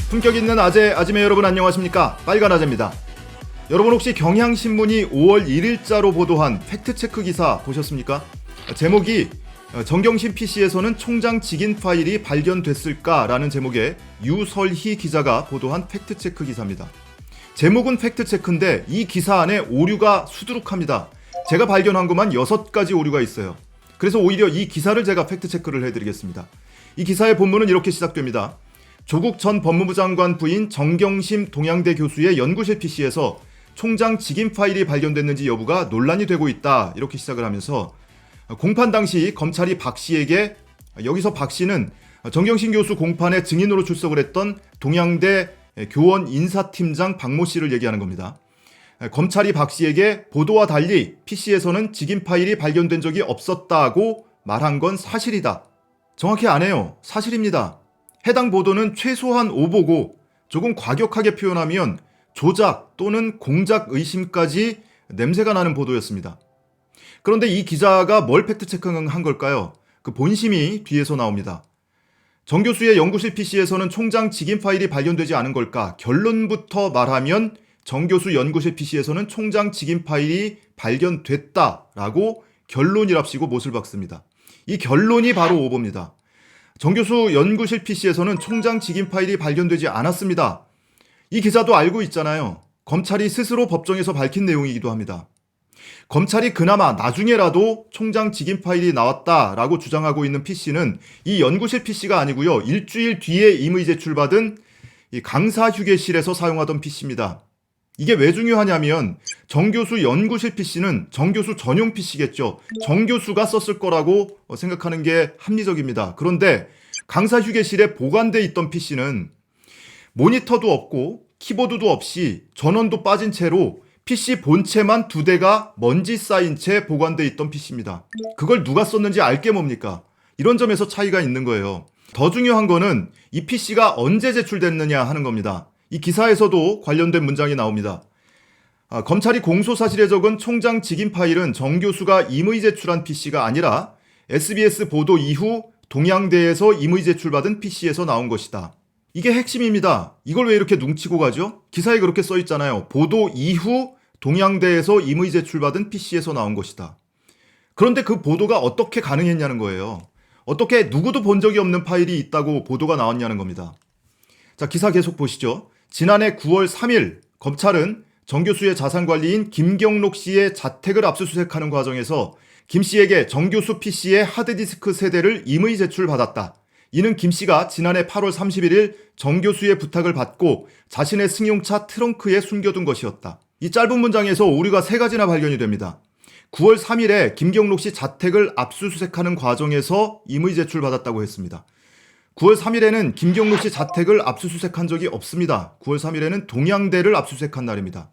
품격 있는 아재, 아지매 여러분 안녕하십니까? 빨간 아재입니다. 여러분 혹시 경향신문이 5월 1일자로 보도한 팩트체크 기사 보셨습니까? 제목이 정경심 PC에서는 총장 직인 파일이 발견됐을까라는 제목의 유설희 기자가 보도한 팩트체크 기사입니다. 제목은 팩트체크인데 이 기사 안에 오류가 수두룩합니다. 제가 발견한 것만 6가지 오류가 있어요. 그래서 오히려 이 기사를 제가 팩트체크를 해드리겠습니다. 이 기사의 본문은 이렇게 시작됩니다. 조국 전 법무부 장관 부인 정경심 동양대 교수의 연구실 PC에서 총장 직인 파일이 발견됐는지 여부가 논란이 되고 있다. 이렇게 시작을 하면서 공판 당시 검찰이 박 씨에게, 여기서 박 씨는 정경심 교수 공판에 증인으로 출석을 했던 동양대 교원 인사팀장 박모 씨를 얘기하는 겁니다. 검찰이 박 씨에게 보도와 달리 PC에서는 직인 파일이 발견된 적이 없었다고 말한 건 사실이다. 정확히 안 해요. 사실입니다. 해당 보도는 최소한 오보고 조금 과격하게 표현하면 조작 또는 공작 의심까지 냄새가 나는 보도였습니다. 그런데 이 기자가 뭘 팩트체크한 걸까요? 그 본심이 뒤에서 나옵니다. 정 교수의 연구실 PC에서는 총장 직인 파일이 발견되지 않은 걸까? 결론부터 말하면 정 교수 연구실 PC에서는 총장 직인 파일이 발견됐다라고 결론이랍시고 못을 박습니다. 이 결론이 바로 오보입니다. 정 교수 연구실 PC에서는 총장 직인 파일이 발견되지 않았습니다. 이 기자도 알고 있잖아요. 검찰이 스스로 법정에서 밝힌 내용이기도 합니다. 검찰이 그나마 나중에라도 총장 직인 파일이 나왔다라고 주장하고 있는 PC는 이 연구실 PC가 아니고요. 일주일 뒤에 임의 제출받은 이 강사 휴게실에서 사용하던 PC입니다. 이게 왜 중요하냐면 정 교수 연구실 PC는 정 교수 전용 PC겠죠. 정 교수가 썼을 거라고 생각하는 게 합리적입니다. 그런데 강사 휴게실에 보관돼 있던 PC는 모니터도 없고 키보드도 없이 전원도 빠진 채로 PC 본체만 2대가 먼지 쌓인 채 보관돼 있던 PC입니다. 그걸 누가 썼는지 알게 뭡니까? 이런 점에서 차이가 있는 거예요. 더 중요한 거는 이 PC가 언제 제출됐느냐 하는 겁니다. 이 기사에서도 관련된 문장이 나옵니다. 검찰이 공소사실에 적은 총장 직인 파일은 정 교수가 임의 제출한 PC가 아니라 SBS 보도 이후 동양대에서 임의 제출받은 PC에서 나온 것이다. 이게 핵심입니다. 이걸 왜 이렇게 눈치고 가죠? 기사에 그렇게 써 있잖아요. 보도 이후 동양대에서 임의 제출받은 PC에서 나온 것이다. 그런데 그 보도가 어떻게 가능했냐는 거예요. 어떻게 누구도 본 적이 없는 파일이 있다고 보도가 나왔냐는 겁니다. 자, 기사 계속 보시죠. 지난해 9월 3일 검찰은 정 교수의 자산관리인 김경록 씨의 자택을 압수수색하는 과정에서 김 씨에게 정 교수 PC의 하드디스크 세대를 임의 제출받았다. 이는 김 씨가 지난해 8월 31일 정 교수의 부탁을 받고 자신의 승용차 트렁크에 숨겨둔 것이었다. 이 짧은 문장에서 오류가 3가지나 발견이 됩니다. 9월 3일에 김경록 씨 자택을 압수수색하는 과정에서 임의 제출받았다고 했습니다. 9월 3일에는 김경록 씨 자택을 압수수색한 적이 없습니다. 9월 3일에는 동양대를 압수수색한 날입니다.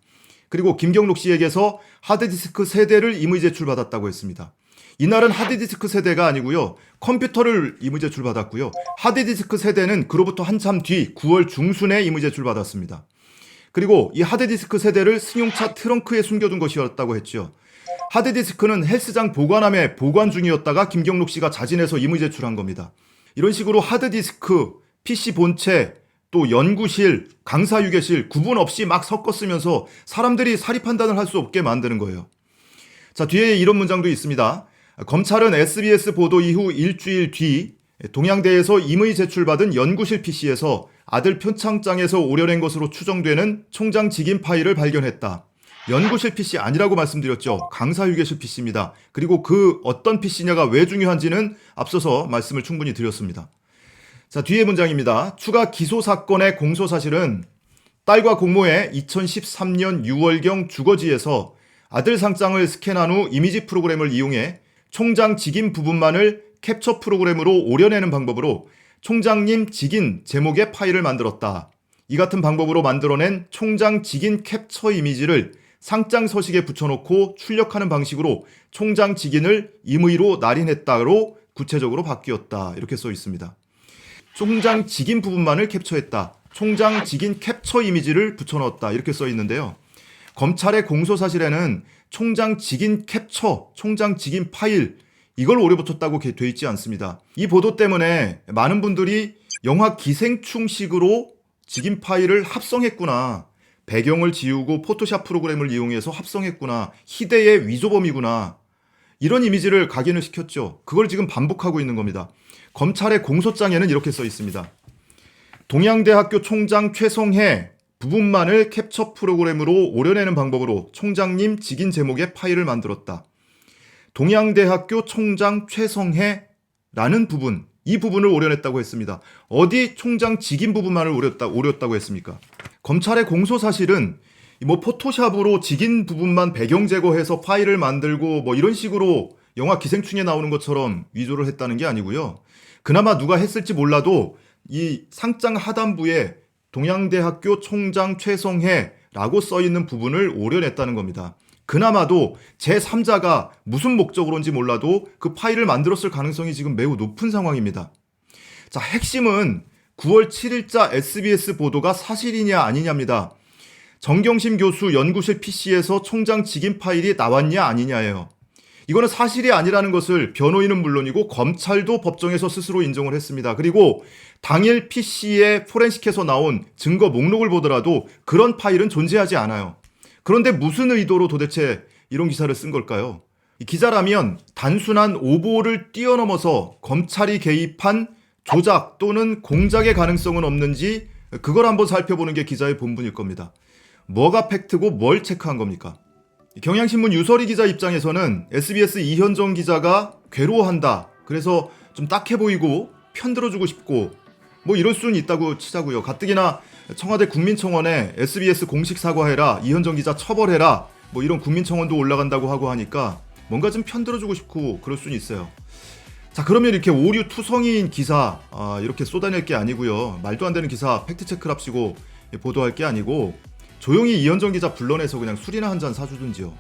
그리고 김경록 씨에게서 하드디스크 세대를 임의 제출받았다고 했습니다. 이날은 하드디스크 세대가 아니고요. 컴퓨터를 임의 제출받았고요. 하드디스크 세대는 그로부터 한참 뒤 9월 중순에 임의 제출받았습니다. 그리고 이 하드디스크 세대를 승용차 트렁크에 숨겨둔 것이었다고 했죠. 하드디스크는 헬스장 보관함에 보관 중이었다가 김경록 씨가 자진해서 임의 제출한 겁니다. 이런 식으로 하드디스크, PC 본체, 또 연구실, 강사 휴게실 구분 없이 막 섞어 쓰면서 사람들이 사리 판단을 할 수 없게 만드는 거예요. 자, 뒤에 이런 문장도 있습니다. 검찰은 SBS 보도 이후 일주일 뒤 동양대에서 임의 제출받은 연구실 PC에서 아들 표창장에서 오려낸 것으로 추정되는 총장 직인 파일을 발견했다. 연구실 PC 아니라고 말씀드렸죠. 강사 휴게실 PC입니다. 그리고 그 어떤 PC냐가 왜 중요한지는 앞서서 말씀을 충분히 드렸습니다. 자, 뒤에 문장입니다. 추가 기소 사건의 공소사실은 딸과 공모의 2013년 6월경 주거지에서 아들 상장을 스캔한 후 이미지 프로그램을 이용해 총장 직인 부분만을 캡처 프로그램으로 오려내는 방법으로 총장님 직인 제목의 파일을 만들었다. 이 같은 방법으로 만들어낸 총장 직인 캡처 이미지를 상장 서식에 붙여놓고 출력하는 방식으로 총장 직인을 임의로 날인했다로 구체적으로 바뀌었다. 이렇게 써 있습니다. 총장 직인 부분만을 캡처했다. 총장 직인 캡처 이미지를 붙여넣었다. 이렇게 써 있는데요. 검찰의 공소사실에는 총장 직인 캡처, 총장 직인 파일 이걸 오래 붙였다고 돼 있지 않습니다. 이 보도 때문에 많은 분들이 영화 기생충식으로 직인 파일을 합성했구나. 배경을 지우고 포토샵 프로그램을 이용해서 합성했구나. 희대의 위조범이구나. 이런 이미지를 각인을 시켰죠. 그걸 지금 반복하고 있는 겁니다. 검찰의 공소장에는 이렇게 써 있습니다. 동양대학교 총장 최성해 부분만을 캡처 프로그램으로 오려내는 방법으로 총장님 직인 제목의 파일을 만들었다. 동양대학교 총장 최성해라는 부분, 이 부분을 오려냈다고 했습니다. 어디 총장 직인 부분만을 오렸다고 했습니까? 검찰의 공소 사실은 뭐 포토샵으로 직인 부분만 배경 제거해서 파일을 만들고 뭐 이런 식으로 영화 기생충에 나오는 것처럼 위조를 했다는 게 아니고요. 그나마 누가 했을지 몰라도 이 상장 하단부에 동양대학교 총장 최성해라고 써있는 부분을 오려냈다는 겁니다. 그나마도 제3자가 무슨 목적으로인지 몰라도 그 파일을 만들었을 가능성이 지금 매우 높은 상황입니다. 자, 핵심은 9월 7일자 SBS 보도가 사실이냐 아니냐입니다. 정경심 교수 연구실 PC에서 총장 직인 파일이 나왔냐 아니냐예요. 이거는 사실이 아니라는 것을 변호인은 물론이고 검찰도 법정에서 스스로 인정을 했습니다. 그리고 당일 PC에 포렌식해서 나온 증거 목록을 보더라도 그런 파일은 존재하지 않아요. 그런데 무슨 의도로 도대체 이런 기사를 쓴 걸까요? 이 기자라면 단순한 오보를 뛰어넘어서 검찰이 개입한 조작 또는 공작의 가능성은 없는지 그걸 한번 살펴보는 게 기자의 본분일 겁니다. 뭐가 팩트고 뭘 체크한 겁니까? 경향신문 유설이 기자 입장에서는 SBS 이현정 기자가 괴로워한다. 그래서 좀 딱해 보이고 편들어주고 싶고 뭐 이럴 수는 있다고 치자고요. 가뜩이나 청와대 국민청원에 SBS 공식 사과해라, 이현정 기자 처벌해라, 뭐 이런 국민청원도 올라간다고 하고 하니까 뭔가 좀 편들어주고 싶고 그럴 수는 있어요. 자, 그러면 이렇게 오류 투성이인 기사 이렇게 쏟아낼 게 아니고요. 말도 안 되는 기사 팩트체크랍시고 보도할 게 아니고 조용히 이현정 기자 불러내서 그냥 술이나 한 잔 사주든지요.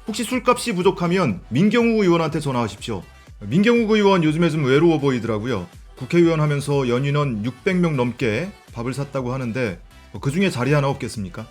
혹시 술값이 부족하면 민경욱 의원한테 전화하십시오. 민경욱 의원 요즘에 좀 외로워 보이더라고요. 국회의원 하면서 연인원 600명 넘게 밥을 샀다고 하는데 그 중에 자리 하나 없겠습니까?